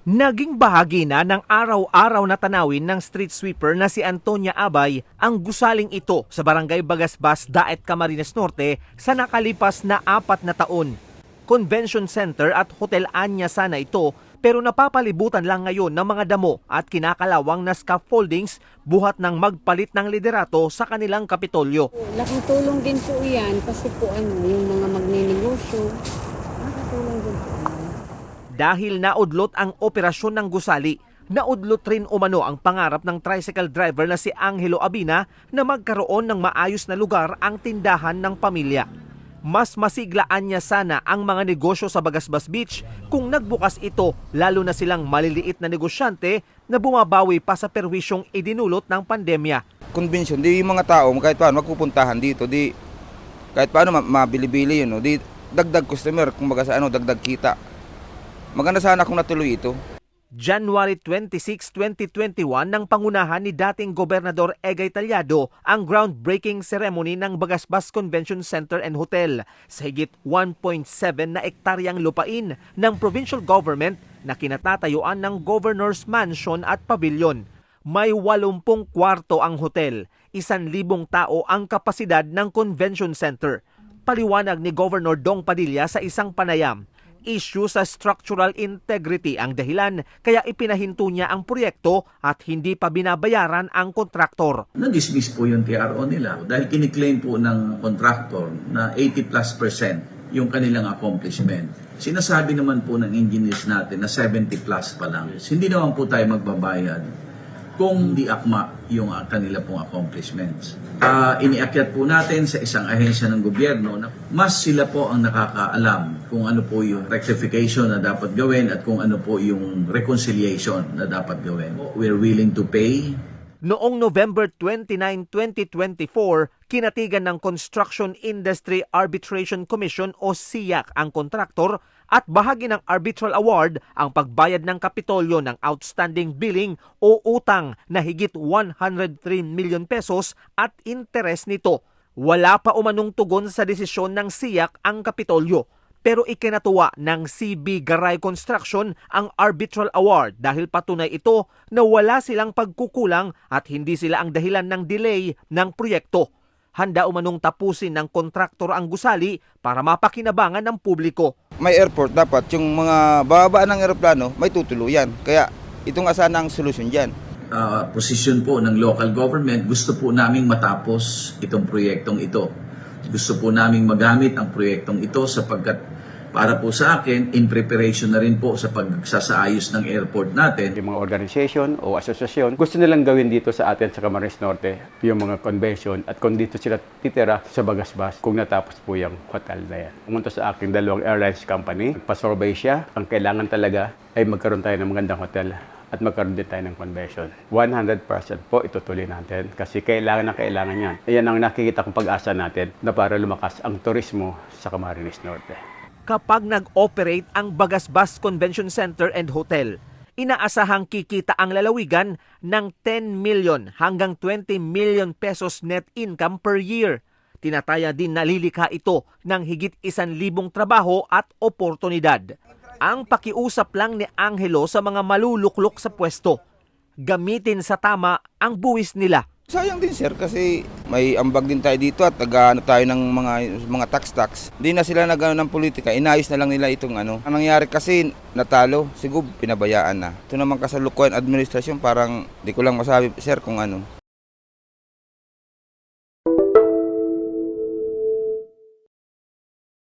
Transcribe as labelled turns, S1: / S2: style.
S1: Naging bahagi na ng araw-araw na tanawin ng street sweeper na si Antonia Abay ang gusaling ito sa Barangay Bagasbas, Daet, Camarines Norte sa nakalipas na 4 na taon. Convention Center at Hotel Anya sana ito pero napapalibutan lang ngayon ng mga damo at kinakalawang na scaffoldings buhat ng magpalit ng liderato sa kanilang kapitolyo.
S2: Laking tulong din po yan kasi po yung mga magninegosyo, nakatulong din po.
S1: Dahil naudlot ang operasyon ng gusali, naudlot rin umano ang pangarap ng tricycle driver na si Angelo Abina na magkaroon ng maayos na lugar ang tindahan ng pamilya. Mas masiglaan niya sana ang mga negosyo sa Bagasbas Beach kung nagbukas ito, lalo na silang maliliit na negosyante na bumabawi pa sa perwisyong idinulot ng pandemya.
S3: Convention, di yung mga tao kahit paano magpupuntahan dito, di kahit paano mabili-bili yun, no? Di dagdag customer, kumbaga sa dagdag kita. Maganda sana kung natuloy ito.
S1: January 26, 2021 nang pangunahan ni dating Gobernador Egay Talyado ang groundbreaking ceremony ng Bagasbas Convention Center and Hotel sa higit 1.7 na ektaryang lupain ng provincial government na kinatatayuan ng Governor's Mansion at Pavilion. May 80 kwarto ang hotel, 1,000 tao ang kapasidad ng convention center. Paliwanag ni Governor Dong Padilla sa isang panayam, issue sa structural integrity ang dahilan kaya ipinahinto niya ang proyekto at hindi pa binabayaran ang kontraktor.
S4: Na-dismiss po yung TRO nila dahil kiniklaim po ng kontraktor na 80+% yung kanilang accomplishment. Sinasabi naman po ng engineers natin na 70+ pa lang. Hindi naman po tayo magbabayad kung di akma yung kanila pong accomplishments. Iniakyat po natin sa isang ahensya ng gobyerno na mas sila po ang nakakaalam kung ano po yung rectification na dapat gawin at kung ano po yung reconciliation na dapat gawin. We're willing to pay.
S1: Noong November 29, 2024, kinatigan ng Construction Industry Arbitration Commission o SIAC ang kontraktor at bahagi ng arbitral award ang pagbayad ng kapitolyo ng outstanding billing o utang na higit 103 million pesos at interes nito. Wala pa umanong tugon sa desisyon ng SIAC ang kapitolyo. Pero ikinatuwa ng CB Garay Construction ang arbitral award dahil patunay ito na wala silang pagkukulang at hindi sila ang dahilan ng delay ng proyekto. Handa umanong tapusin ng kontraktor ang gusali para mapakinabangan ng publiko.
S3: May airport, dapat yung mga bababaan ng eroplano may tutuluyan. Kaya ito nga sana ang solusyon dyan.
S4: Posisyon po ng local government, gusto po naming matapos itong proyektong ito. Gusto po naming magamit ang proyektong ito sapagkat para po sa akin, in preparation na rin po sa pagsasaayos ng airport natin.
S5: Yung mga organization o asosasyon, gusto nilang gawin dito sa atin sa Camarines Norte yung mga convention at kung dito sila titira sa Bagasbas kung natapos po yung hotel na yan. Pumunta sa akin 2 airlines company, nagpa-survey siya. Ang kailangan talaga ay magkaroon tayo ng magandang hotel at magkaroon din tayo ng convention. 100% po itutuloy natin kasi kailangan yan. Ayan ang nakikita kong pag-asa natin na para lumakas ang turismo sa Camarines Norte.
S1: Kapag nag-operate ang Bagasbas Convention Center and Hotel, inaasahang kikita ang lalawigan ng 10 million hanggang 20 million pesos net income per year. Tinataya din na lilikha ito ng higit 1,000 trabaho at oportunidad. Ang pakiusap lang ni Angelo sa mga maluluklok sa pwesto, gamitin sa tama ang buwis nila.
S3: Sayang din sir kasi may ambag din tayo dito at nag-ano tayo ng mga tax. Hindi na sila nag-ano ng politika, inayos na lang nila itong ano. Ang nangyari kasi natalo, siguro pinabayaan na. Ito naman kasalukuyan administrasyon parang di ko lang masabi sir kung ano.